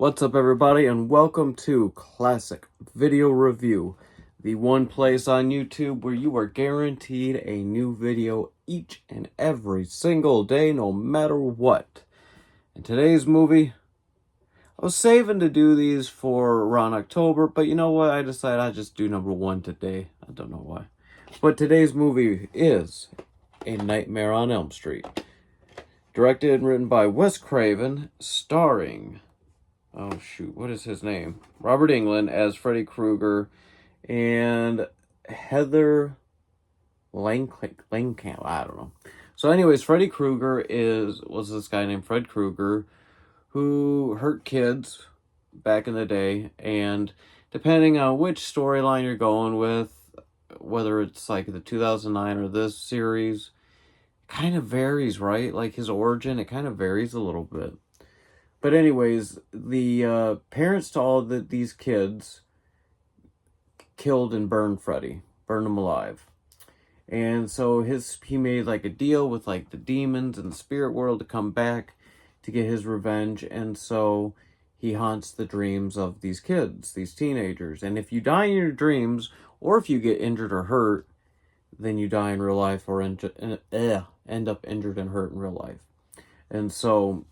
What's up, everybody, and welcome to Classic Video Review, the one place on YouTube where you are guaranteed a new video each and every single day, no matter what. And today's movie, I was saving to do these for around October, but you know what? I decided I'd just do number one today. I don't know why. But today's movie is A Nightmare on Elm Street. Directed and written by Wes Craven, starring... oh shoot, what is his name? Robert Englund as Freddy Krueger and Heather Langenkamp. I don't know. So anyways, Freddy Krueger was this guy named Fred Krueger who hurt kids back in the day, and depending on which storyline you're going with, whether it's like the 2009 or this series, kind of varies, right? Like his origin, it kind of varies a little bit. But anyways, the parents to all these kids killed and burned Freddy, burned him alive. And so he made like a deal with like the demons and the spirit world to come back to get his revenge. And so he haunts the dreams of these kids, these teenagers. And if you die in your dreams, or if you get injured or hurt, then you die in real life or end up injured and hurt in real life. And so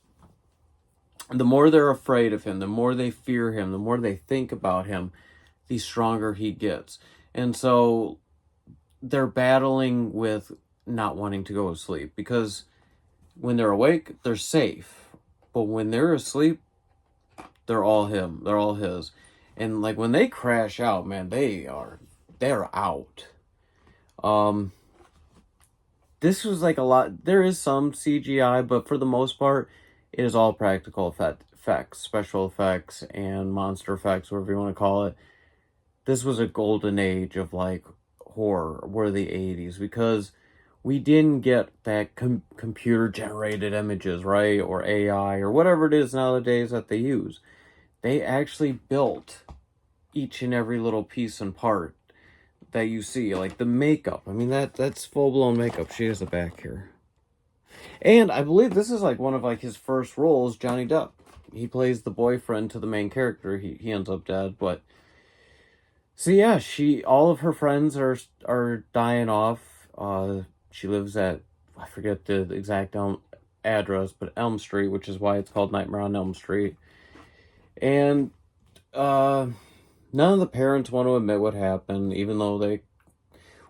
the more they're afraid of him, the more they fear him, the more they think about him, the stronger he gets. And so they're battling with not wanting to go to sleep, because when they're awake, they're safe. But when they're asleep, they're all him. They're all his. And like when they crash out, man, they're out. This was like a lot. There is some CGI, but for the most part, it is all practical effects, special effects, and monster effects, whatever you want to call it. This was a golden age of like horror, were the 80s, because we didn't get that computer-generated images, right? Or AI, or whatever it is nowadays that they use. They actually built each and every little piece and part that you see, like the makeup. I mean, that's full-blown makeup. She has the back here. And I believe this is like one of like his first roles, Johnny Depp. He plays the boyfriend to the main character. He ends up dead, but so yeah, all of her friends are dying off. She lives at, I forget the exact address, but Elm Street, which is why it's called Nightmare on Elm Street. And none of the parents want to admit what happened, even though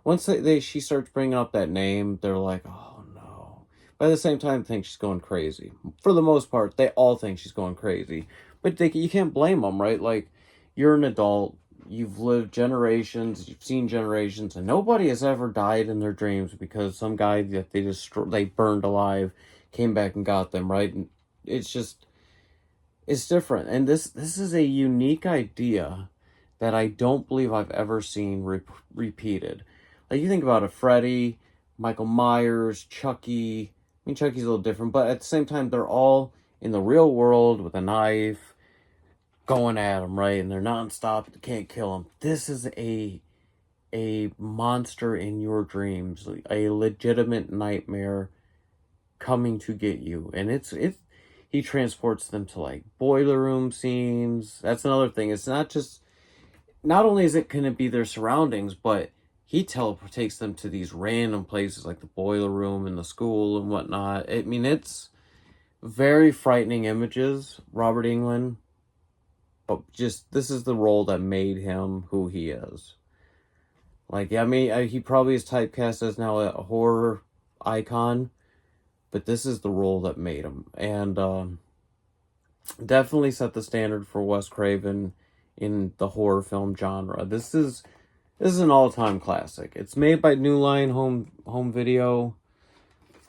once she starts bringing up that name, they're like, oh no. But at the same time, think she's going crazy. For the most part, they all think she's going crazy. But you can't blame them, right? Like, you're an adult, you've lived generations, you've seen generations, and nobody has ever died in their dreams because some guy that they burned alive came back and got them, right? And it's different. And this is a unique idea that I don't believe I've ever seen repeated. Like, you think about a Freddy, Michael Myers, Chucky. I mean, Chucky's a little different, but at the same time, they're all in the real world with a knife, going at them, right? And they're nonstop. They can't kill them. This is a monster in your dreams, a legitimate nightmare coming to get you. And he transports them to like boiler room scenes. That's another thing. It's not only is it going to be their surroundings, but he takes them to these random places like the boiler room and the school and whatnot. I mean, it's very frightening images, Robert Englund. But this is the role that made him who he is. Like, I mean, he probably is typecast as now a horror icon, but this is the role that made him. And definitely set the standard for Wes Craven in the horror film genre. This is an all-time classic. It's made by New Line Home Video.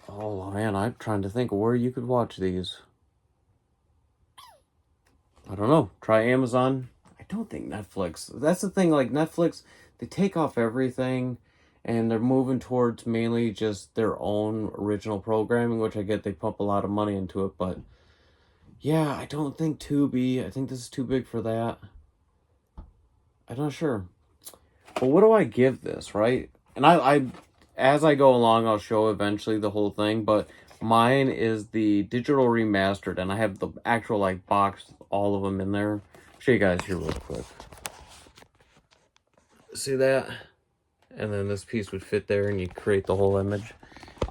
Oh man, I'm trying to think of where you could watch these. I don't know. Try Amazon. I don't think Netflix. That's the thing, like Netflix, they take off everything and they're moving towards mainly just their own original programming, which I get they pump a lot of money into it, but yeah, I don't think Tubi. I think this is too big for that. I'm not sure. But what do I give this, right? And I as I go along, I'll show eventually the whole thing, but Mine is the digital remastered, and I have the actual, like, box, all of them in there. Show you guys here real quick. See that? And then this piece would fit there, and you create the whole image.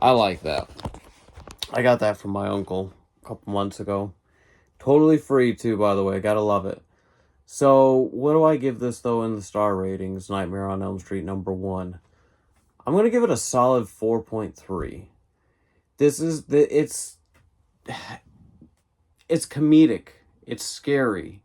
I like that. I got that from my uncle a couple months ago. Totally free, too, by the way. Gotta love it. So, what do I give this, though, in the star ratings? Nightmare on Elm Street #1. I'm going to give it a solid 4.3. It's comedic. It's scary.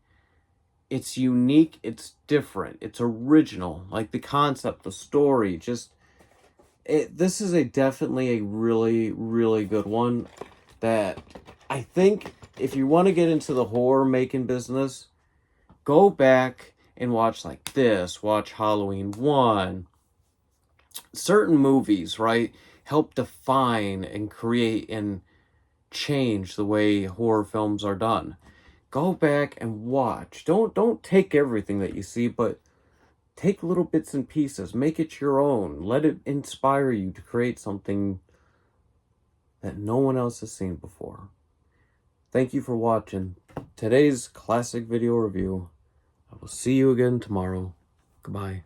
It's unique. It's different. It's original. Like, the concept, the story, this is definitely a really, really good one that I think if you want to get into the horror making business, go back and watch like this. Watch Halloween 1. Certain movies, right, help define and create and change the way horror films are done. Go back and watch. Don't take everything that you see, but take little bits and pieces. Make it your own. Let it inspire you to create something that no one else has seen before. Thank you for watching today's classic video review. I will see you again tomorrow. Goodbye.